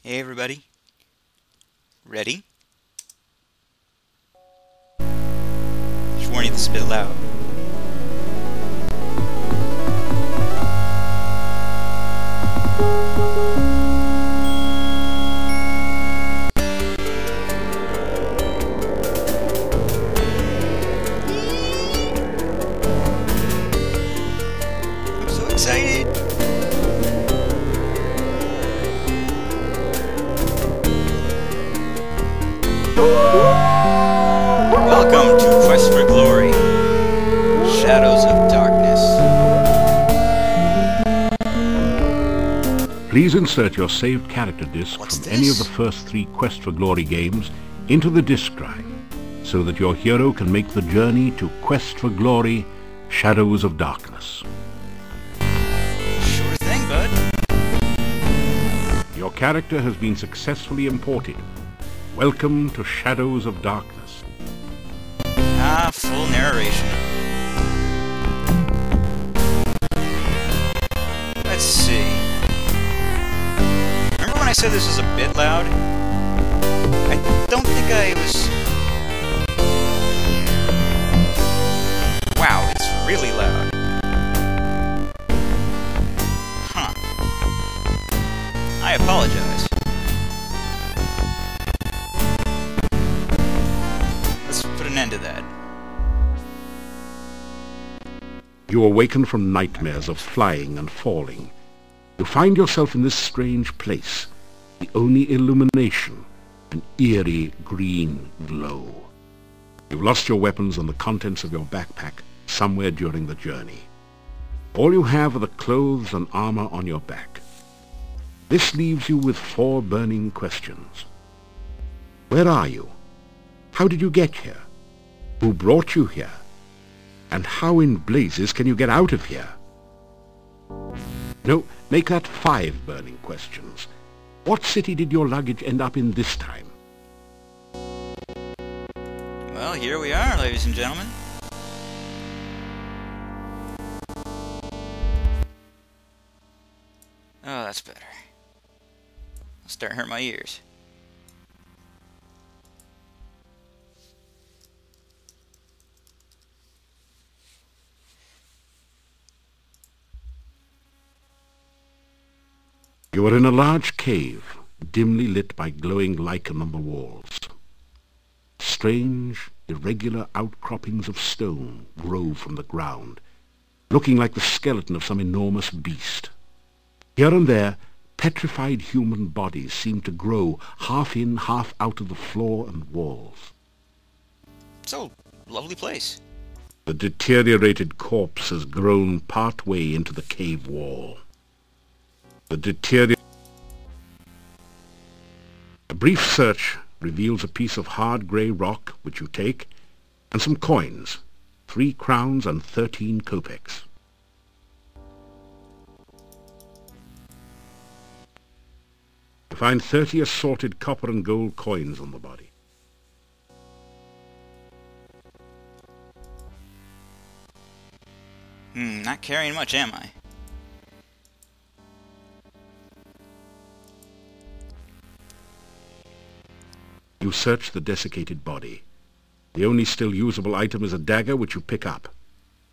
Hey everybody. Ready? Just warn you, this is a bit loud. I'm so excited! Welcome to Quest for Glory, Shadows of Darkness. Please insert your saved character disc from any of the first 3 Quest for Glory games into the disk drive, so that your hero can make the journey to Quest for Glory, Shadows of Darkness. Sure thing, bud. Your character has been successfully imported. Welcome to Shadows of Darkness. Ah, full narration. Let's see. Remember when I said this was a bit loud? I don't think I was... Wow, it's really loud. Huh. I apologize. Let's put an end to that. You awaken from nightmares of flying and falling. You find yourself in this strange place, the only illumination, an eerie green glow. You've lost your weapons and the contents of your backpack somewhere during the journey. All you have are the clothes and armor on your back. This leaves you with 4 burning questions. Where are you? How did you get here? Who brought you here? And how in blazes can you get out of here? No, make that 5 burning questions. What city did your luggage end up in this time? Well, here we are, ladies and gentlemen. Oh, that's better. I'll start hurting my ears. You are in a large cave, dimly lit by glowing lichen on the walls. Strange, irregular outcroppings of stone grow from the ground, looking like the skeleton of some enormous beast. Here and there, petrified human bodies seem to grow half in, half out of the floor and walls. It's a lovely place. The deteriorated corpse has grown part way into the cave wall. A brief search reveals a piece of hard grey rock, which you take, and some coins, 3 crowns and 13 kopecks. You find 30 assorted copper and gold coins on the body. Not carrying much, am I? You search the desiccated body. The only still usable item is a dagger, which you pick up.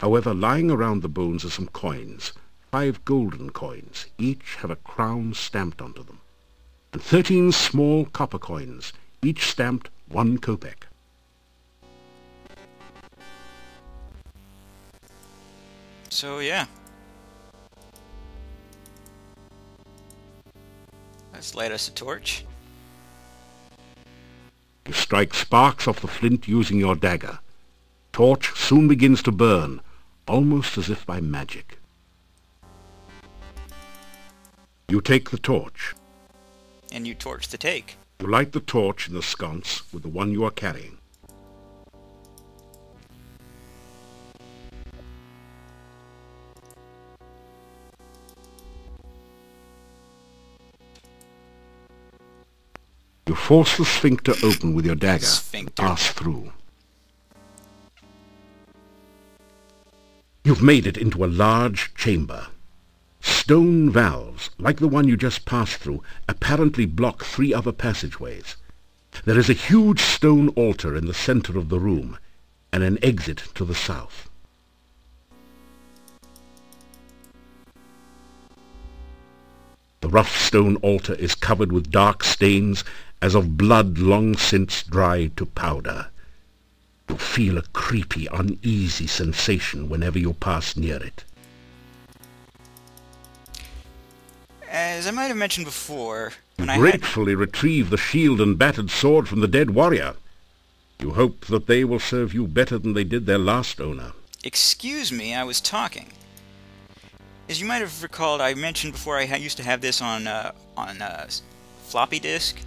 However, lying around the bones are some coins, 5 golden coins. Each have a crown stamped onto them, and 13 small copper coins, each stamped 1 kopeck. So, yeah. Let's light us a torch. You strike sparks off the flint using your dagger. Torch soon begins to burn, almost as if by magic. You take the torch. And you torch the take. You light the torch in the sconce with the one you are carrying. You force the sphincter open with your dagger and pass through. You've made it into a large chamber. Stone valves, like the one you just passed through, apparently block 3 other passageways. There is a huge stone altar in the center of the room, and an exit to the south. The rough stone altar is covered with dark stains as of blood long since dried to powder. You feel a creepy, uneasy sensation whenever you pass near it. As I might have mentioned before, You when gratefully retrieve the shield and battered sword from the dead warrior. You hope that they will serve you better than they did their last owner. Excuse me, I was talking. As you might have recalled, I mentioned before I used to have this on floppy disk.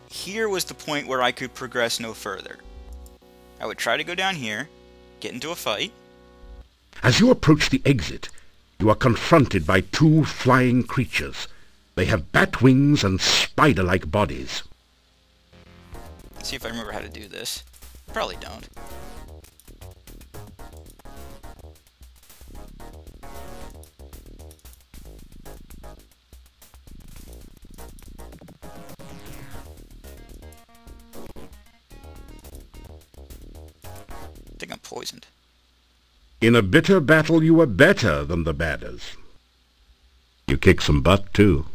Here was the point where I could progress no further. I would try to go down here, get into a fight. As you approach the exit, you are confronted by 2 flying creatures. They have bat wings and spider-like bodies. Let's see if I remember how to do this. Probably don't. I think I'm poisoned. In a bitter battle, you are better than the badders. You kick some butt, too.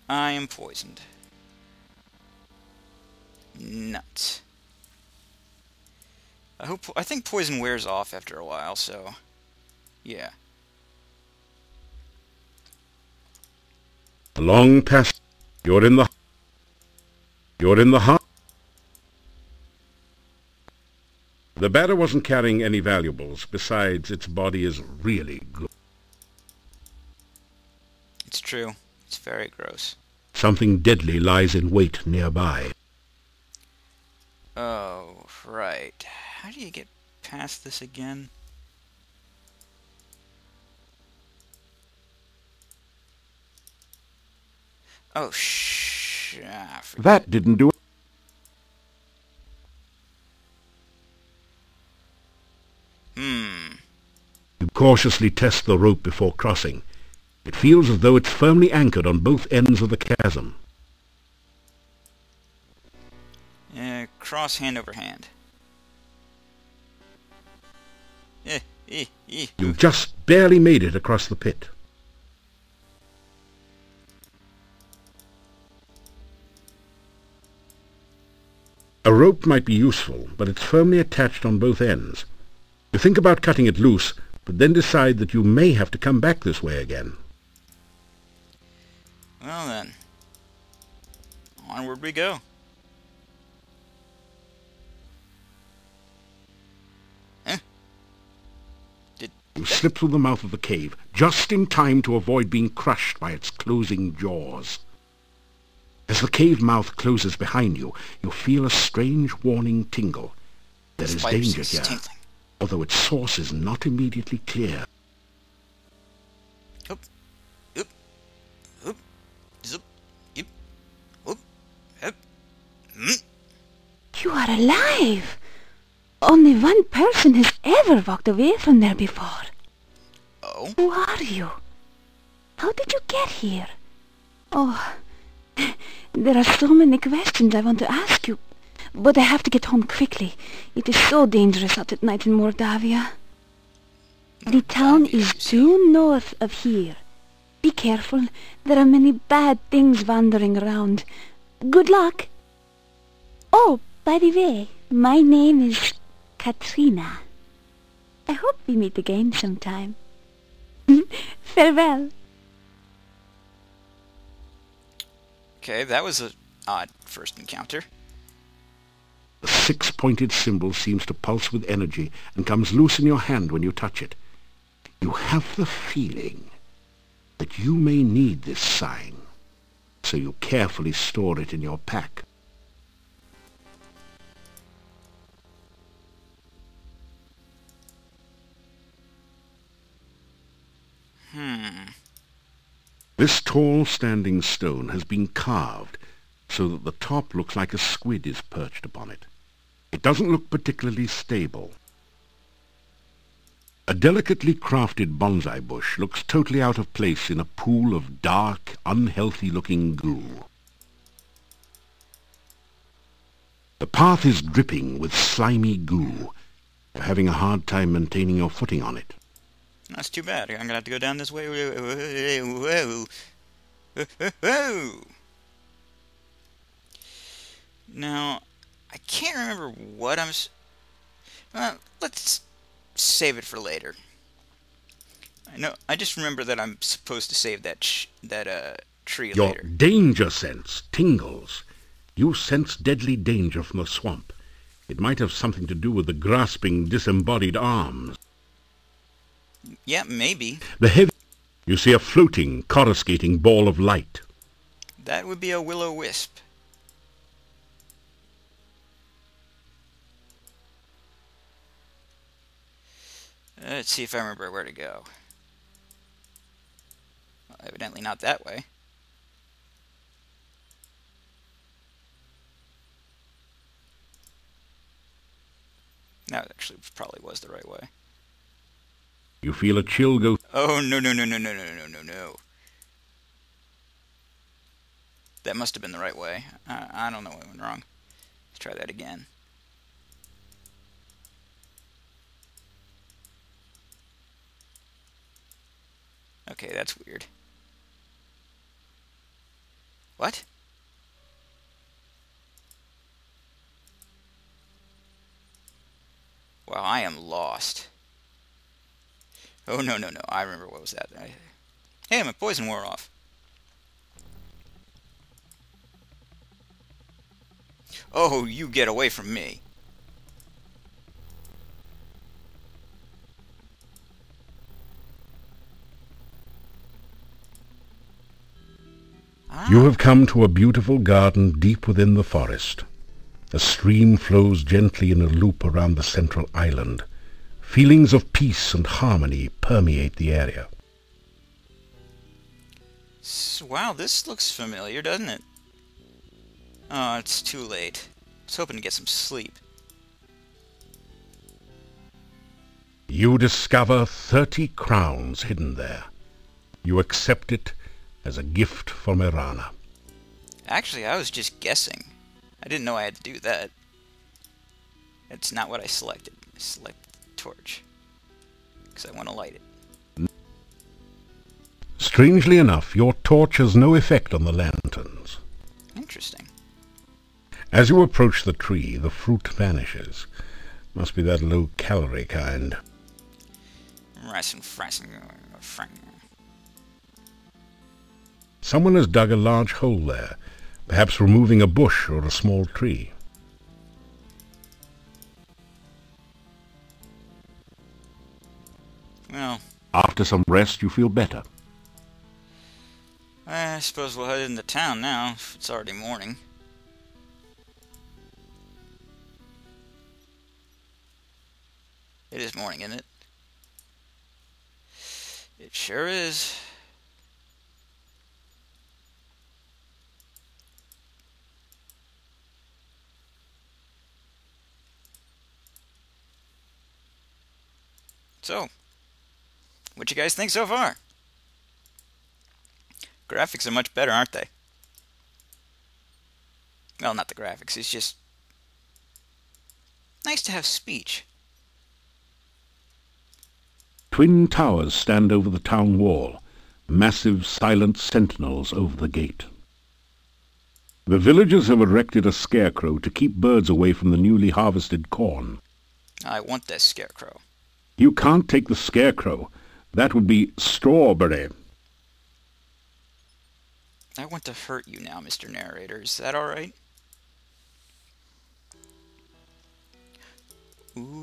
I am poisoned. Nuts. I think poison wears off after a while, so yeah. A long pass. You're in the heart. The badder wasn't carrying any valuables. Besides, its body is really good. It's true. It's very gross. Something deadly lies in wait nearby. Oh, right. How do you get past this again? Oh, That didn't do it. You cautiously test the rope before crossing. It feels as though it's firmly anchored on both ends of the chasm. Cross hand over hand. You just barely made it across the pit. A rope might be useful, but it's firmly attached on both ends. You think about cutting it loose, but then decide that you may have to come back this way again. Well then, onward we go. You slip through the mouth of the cave, just in time to avoid being crushed by its closing jaws. As the cave mouth closes behind you, you feel a strange warning tingle. There is danger here, although its source is not immediately clear. Oop, oop, oop, zoop, oop, oop, oop. You are alive! Only one person has ever walked away from there before. Oh? Who are you? How did you get here? Oh, there are so many questions I want to ask you, but I have to get home quickly. It is so dangerous out at night in Mordavia. The town is due north of here. Be careful, there are many bad things wandering around. Good luck! Oh, by the way, my name is Katrina. I hope we meet again sometime. Farewell. Okay, that was an odd first encounter. The 6-pointed symbol seems to pulse with energy and comes loose in your hand when you touch it. You have the feeling that you may need this sign, so you carefully store it in your pack. This tall standing stone has been carved so that the top looks like a squid is perched upon it. It doesn't look particularly stable. A delicately crafted bonsai bush looks totally out of place in a pool of dark, unhealthy-looking goo. The path is dripping with slimy goo. You're having a hard time maintaining your footing on it. That's too bad. I'm gonna have to go down this way. Whoa. Whoa. Now, I can't remember what I'm... let's save it for later. I just remember that I'm supposed to save that tree Your later. danger sense tingles. You sense deadly danger from the swamp. It might have something to do with the grasping, disembodied arms. Yeah, maybe. You see a floating, coruscating ball of light. That would be a will-o-wisp. Let's see if I remember where to go. Well, evidently not that way. That actually probably was the right way. You feel a chill go... Oh, no. That must have been the right way. I don't know what went wrong. Let's try that again. Okay, that's weird. What? Wow, I am lost. Oh, no. I remember what was that. Hey, my poison wore off. Oh, you get away from me. You have come to a beautiful garden deep within the forest. A stream flows gently in a loop around the central island. Feelings of peace and harmony permeate the area. Wow, this looks familiar, doesn't it? Oh, it's too late. I was hoping to get some sleep. You discover 30 crowns hidden there. You accept it as a gift from Irana. Actually, I was just guessing. I didn't know I had to do that. It's not what I selected. I selected the torch. Because I want to light it. Strangely enough, your torch has no effect on the lanterns. Interesting. As you approach the tree, the fruit vanishes. Must be that low-calorie kind. Someone has dug a large hole there, perhaps removing a bush or a small tree. Well, after some rest, you feel better. I suppose we'll head into town now, if it's already morning. It is morning, isn't it? It sure is. So, what you guys think so far? Graphics are much better, aren't they? Well, not the graphics, it's just nice to have speech. Twin towers stand over the town wall, massive silent sentinels over the gate. The villagers have erected a scarecrow to keep birds away from the newly harvested corn. I want this scarecrow. You can't take the scarecrow. That would be strawberry. I want to hurt you now, Mr. Narrator. Is that alright?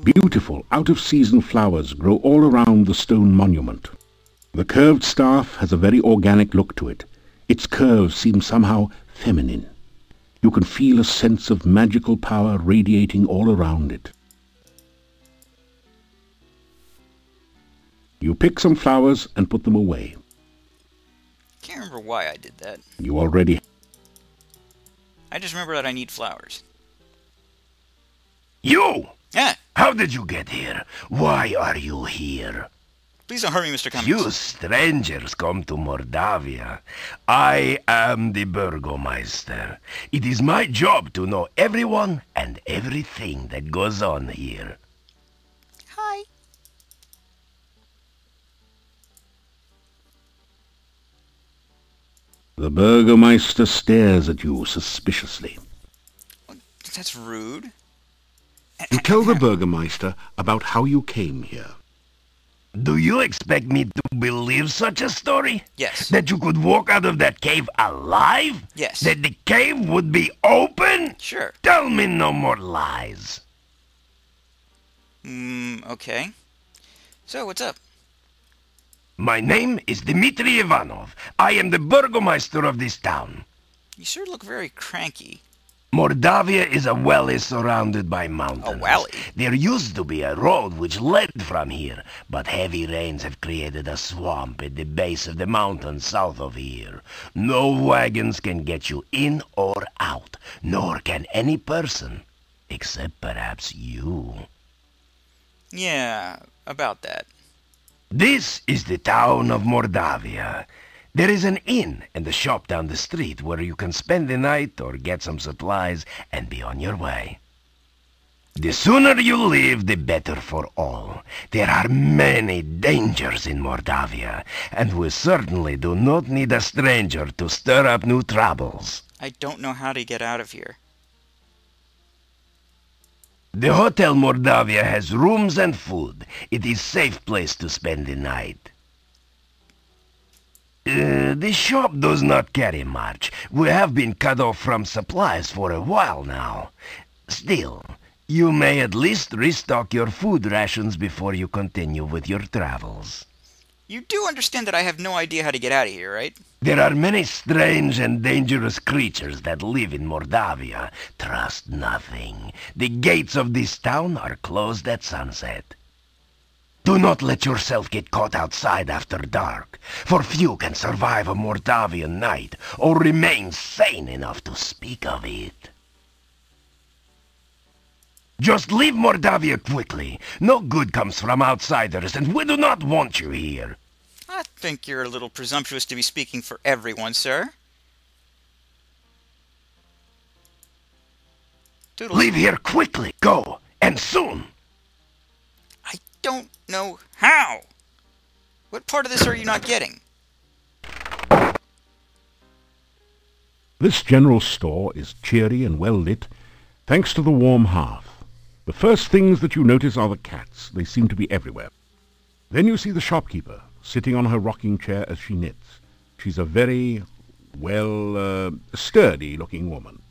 Beautiful, out-of-season flowers grow all around the stone monument. The curved staff has a very organic look to it. Its curves seem somehow feminine. You can feel a sense of magical power radiating all around it. You pick some flowers and put them away. Can't remember why I did that. You already... I just remember that I need flowers. You! Yeah. How did you get here? Why are you here? Please don't hurt me, Mr. Cummings. You strangers come to Mordavia. I am the Burgomeister. It is my job to know everyone and everything that goes on here. Hi. The Burgomeister stares at you suspiciously. That's rude. You tell the Burgomeister about how you came here. Do you expect me to believe such a story? Yes. That you could walk out of that cave alive? Yes. That the cave would be open? Sure. Tell me no more lies. Okay. So, what's up? My name is Dmitri Ivanov. I am the Burgomeister of this town. You sure look very cranky. Mordavia is a valley surrounded by mountains. A valley? There used to be a road which led from here, but heavy rains have created a swamp at the base of the mountain south of here. No wagons can get you in or out, nor can any person, except perhaps you. Yeah, about that. This is the town of Mordavia. There is an inn and a shop down the street where you can spend the night or get some supplies and be on your way. The sooner you leave, the better for all. There are many dangers in Mordavia, and we certainly do not need a stranger to stir up new troubles. I don't know how to get out of here. The Hotel Mordavia has rooms and food. It is a safe place to spend the night. The shop does not carry much. We have been cut off from supplies for a while now. Still, you may at least restock your food rations before you continue with your travels. You do understand that I have no idea how to get out of here, right? There are many strange and dangerous creatures that live in Mordavia. Trust nothing. The gates of this town are closed at sunset. Do not let yourself get caught outside after dark, for few can survive a Mordavian night or remain sane enough to speak of it. Just leave Mordavia quickly. No good comes from outsiders, and we do not want you here. I think you're a little presumptuous to be speaking for everyone, sir. Toodles. Leave here quickly. Go, and soon. I don't know how. What part of this are you not getting? This general store is cheery and well lit, thanks to the warm hearth. The first things that you notice are the cats. They seem to be everywhere. Then you see the shopkeeper, sitting on her rocking chair as she knits. She's a very, sturdy-looking woman.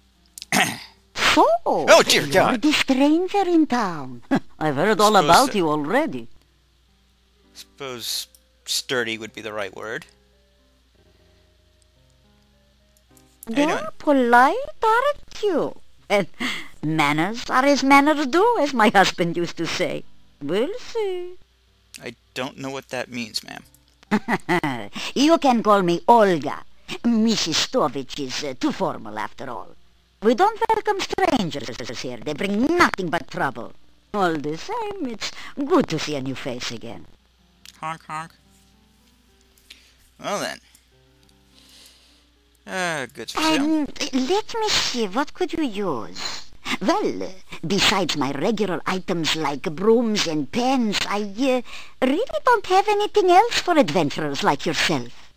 So, Oh, dear you're God. the stranger in town. I've heard all Suppose about so. you already. Suppose sturdy would be the right word. How you You're doing? polite, aren't you? And manners are as manners do, as my husband used to say. We'll see. I don't know what that means, ma'am. You can call me Olga. Mrs. Stovich is too formal after all. We don't welcome strangers here. They bring nothing but trouble. All the same, it's good to see a new face again. Honk, honk. Well then. Goods for sale. Let me see, what could you use? Well, besides my regular items like brooms and pens, I really don't have anything else for adventurers like yourself.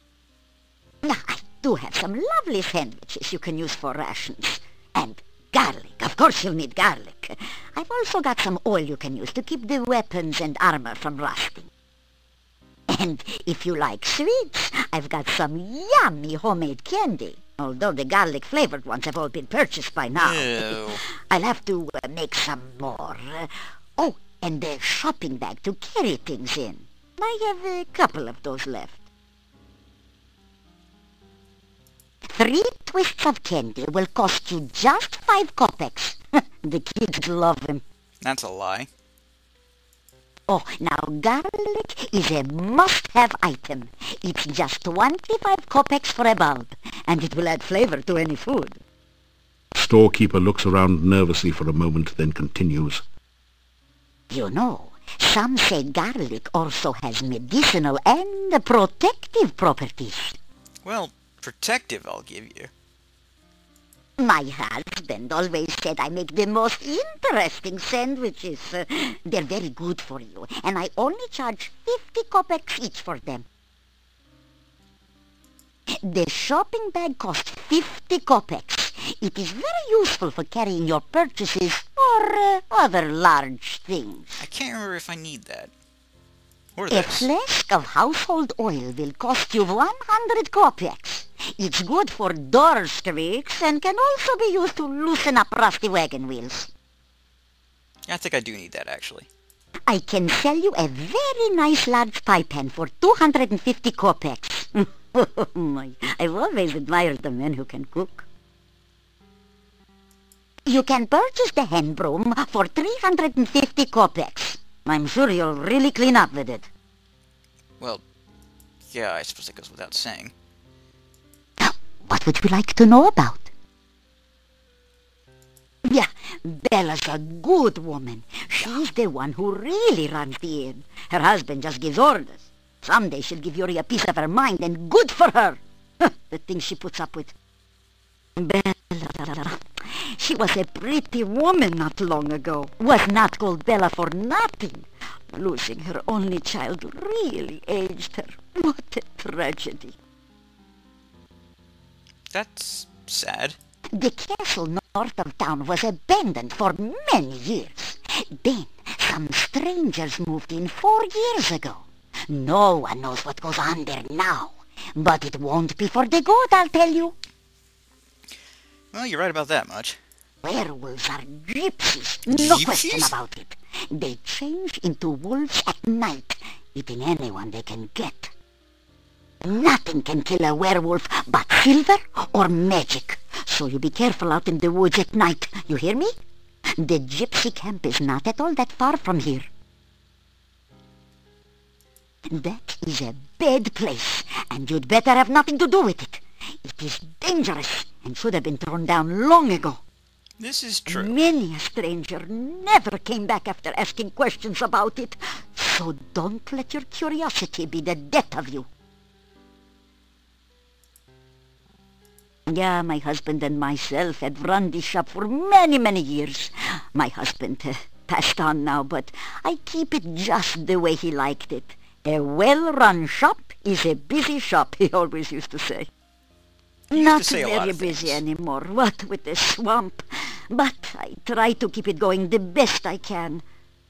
Now, I do have some lovely sandwiches you can use for rations. And garlic. Of course you'll need garlic. I've also got some oil you can use to keep the weapons and armor from rusting. And if you like sweets, I've got some yummy homemade candy. Although the garlic-flavored ones have all been purchased by now. Ew. I'll have to make some more. Oh, and a shopping bag to carry things in. I have a couple of those left. 3 twists of candy will cost you just 5 kopecks. The kids love them. That's a lie. Oh, now garlic is a must-have item. It's just 25 kopecks for a bulb, and it will add flavor to any food. Storekeeper looks around nervously for a moment, then continues. You know, some say garlic also has medicinal and protective properties. Well, protective, I'll give you. My husband always said I make the most interesting sandwiches. They're very good for you, and I only charge 50 kopecks each for them. The shopping bag costs 50 kopecks. It is very useful for carrying your purchases or other large things. I can't remember if I need that. Or A this. flask of household oil will cost you 100 kopecks. It's good for door squeaks and can also be used to loosen up rusty wagon wheels. I think I do need that, actually. I can sell you a very nice large pie pan for 250 kopecks. I've always admired the men who can cook. You can purchase the hand broom for 350 kopecks. I'm sure you'll really clean up with it. Well, yeah, I suppose that goes without saying. What would you like to know about? Yeah, Bella's a good woman. She's the one who really runs the inn. Her husband just gives orders. Someday she'll give Yuri a piece of her mind, and good for her. The things she puts up with. Bella, she was a pretty woman not long ago. Was not called Bella for nothing. Losing her only child really aged her. What a tragedy. That's sad. The castle north of town was abandoned for many years. Then some strangers moved in 4 years ago. No one knows what goes on there now. But it won't be for the good, I'll tell you. Well, you're right about that much. Werewolves are gypsies, no Gypsies? question about it. They change into wolves at night, eating anyone they can get. Nothing can kill a werewolf but silver or magic. So you be careful out in the woods at night, you hear me? The gypsy camp is not at all that far from here. That is a bad place, and you'd better have nothing to do with it. It is dangerous and should have been thrown down long ago. This is true. Many a stranger never came back after asking questions about it. So don't let your curiosity be the death of you. Yeah, my husband and myself had run this shop for many, many years. My husband passed on now, but I keep it just the way he liked it. A well-run shop is a busy shop, he always used to say. Not say a lot very of busy things. anymore, what with the swamp. But I try to keep it going the best I can.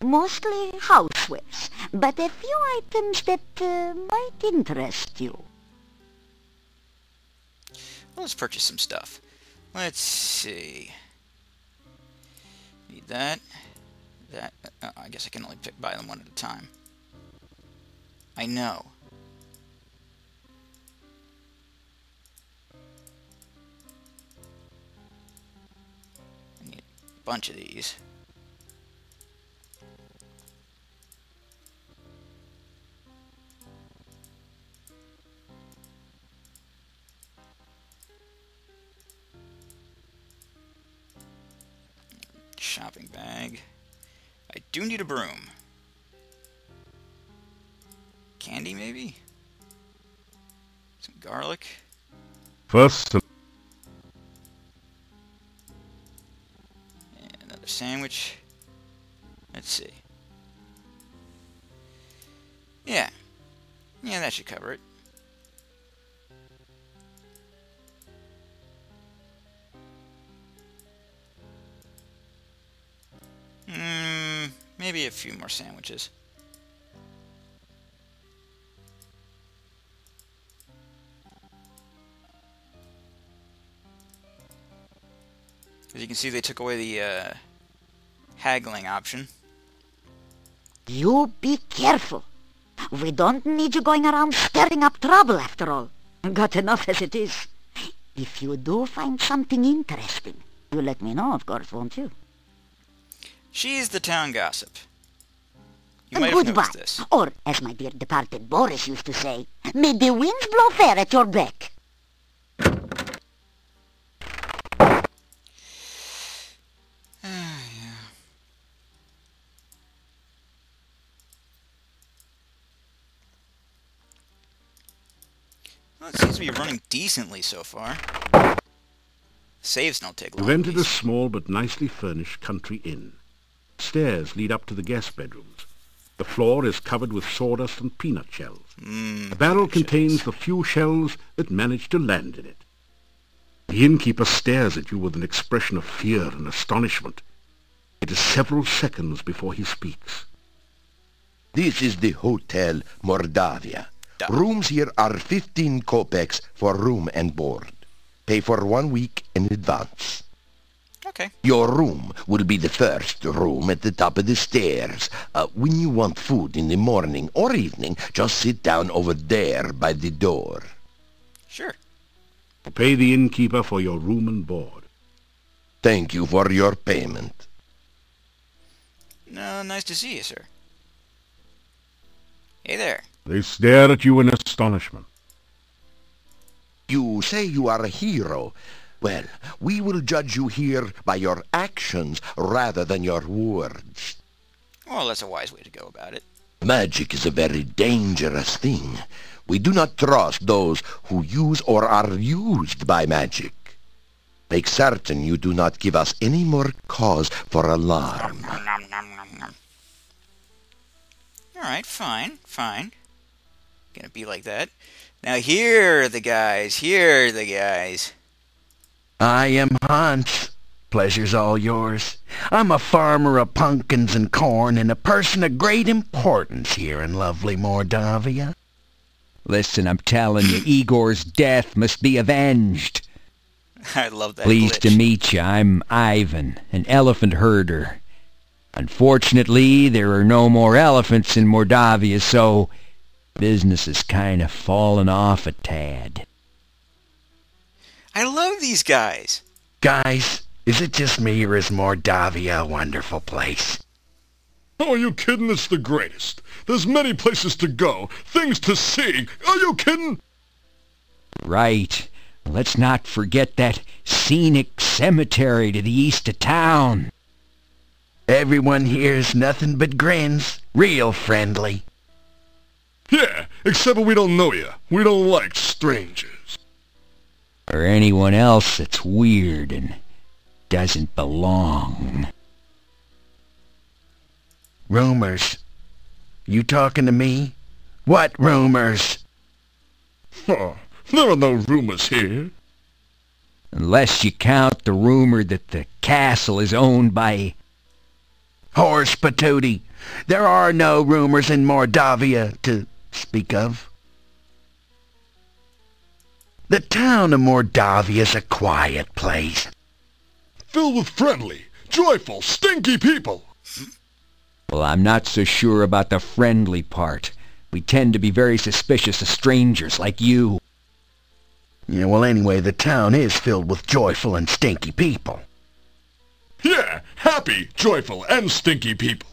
Mostly housewares, but a few items that might interest you. Well, let's purchase some stuff. Let's see. Need that. That. I guess I can only buy them one at a time. I know. I need a bunch of these. Shopping bag. I do need a broom. Candy, maybe? Some garlic. First, And another sandwich. Let's see. Yeah. Yeah, that should cover it. Maybe a few more sandwiches. As you can see, they took away the haggling option. You be careful. We don't need you going around stirring up trouble after all. Got enough as it is. If you do find something interesting, you let me know, of course, won't you? She's the town gossip. You might have Goodbye. noticed this. Or, as my dear departed Boris used to say, may the winds blow fair at your back. Well, it seems to be running decently so far. Saves don't take long. You've entered a small but nicely furnished country inn. Stairs lead up to the guest bedrooms. The floor is covered with sawdust and peanut shells. The barrel contains the few shells that manage to land in it. The innkeeper stares at you with an expression of fear and astonishment. It is several seconds before he speaks. This is the Hotel Mordavia. Rooms here are 15 kopecks for room and board. Pay for 1 week in advance. Okay. Your room will be the first room at the top of the stairs. When you want food in the morning or evening, just sit down over there by the door. Sure. Pay the innkeeper for your room and board. Thank you for your payment. Nice to see you, sir. Hey there. They stare at you in astonishment. You say you are a hero. Well, we will judge you here by your actions rather than your words. Well, that's a wise way to go about it. Magic is a very dangerous thing. We do not trust those who use or are used by magic. Make certain you do not give us any more cause for alarm. Alright, fine. Gonna be like that. Now here are the guys. I am Hans. Pleasure's all yours. I'm a farmer of pumpkins and corn and a person of great importance here in lovely Mordavia. Listen, I'm telling you, Igor's death must be avenged. I love that Pleased to glitch. meet you. I'm Ivan, an elephant herder. Unfortunately, there are no more elephants in Mordavia, so business has kind of fallen off a tad. I love these guys. Guys, is it just me or is Mordavia a wonderful place? Oh, are you kidding? It's the greatest. There's many places to go, things to see. Are you kidding? Right. Let's not forget that scenic cemetery to the east of town. Everyone here's nothing but grins. Real friendly. Yeah, except we don't know you. We don't like strangers. Or anyone else that's weird and doesn't belong. Rumors. You talking to me? What rumors? Oh, there are no rumors here. Unless you count the rumor that the castle is owned by... Horse patootie. There are no rumors in Mordavia to speak of. The town of Mordavia is a quiet place. Filled with friendly, joyful, stinky people. Well, I'm not so sure about the friendly part. We tend to be very suspicious of strangers like you. Yeah, well, anyway, the town is filled with joyful and stinky people. Yeah, happy, joyful, and stinky people.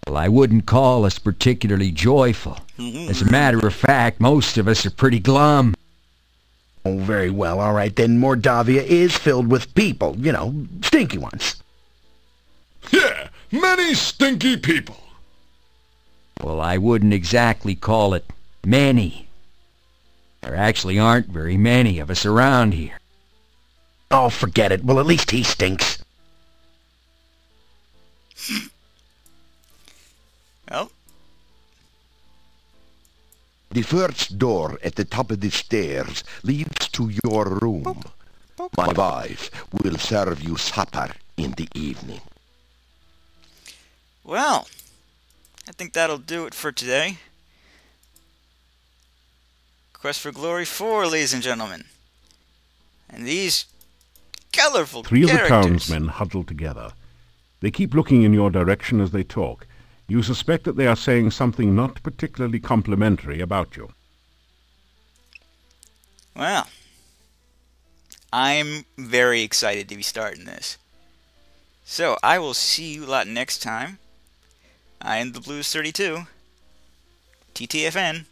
Well, I wouldn't call us particularly joyful. As a matter of fact, most of us are pretty glum. Oh, very well, all right, then Mordavia is filled with people, you know, stinky ones. Yeah, many stinky people. Well, I wouldn't exactly call it many. There actually aren't very many of us around here. Oh, forget it. Well, at least he stinks. Well, The first door at the top of the stairs leads to your room. My wife will serve you supper in the evening. well, I think that'll do it for today. Quest for Glory 4, ladies and gentlemen. And these colorful Three of the characters. townsmen huddle together. They keep looking in your direction as they talk. You suspect that they are saying something not particularly complimentary about you. Well, I'm very excited to be starting this. So, I will see you lot next time. I am the Blues 32. TTFN.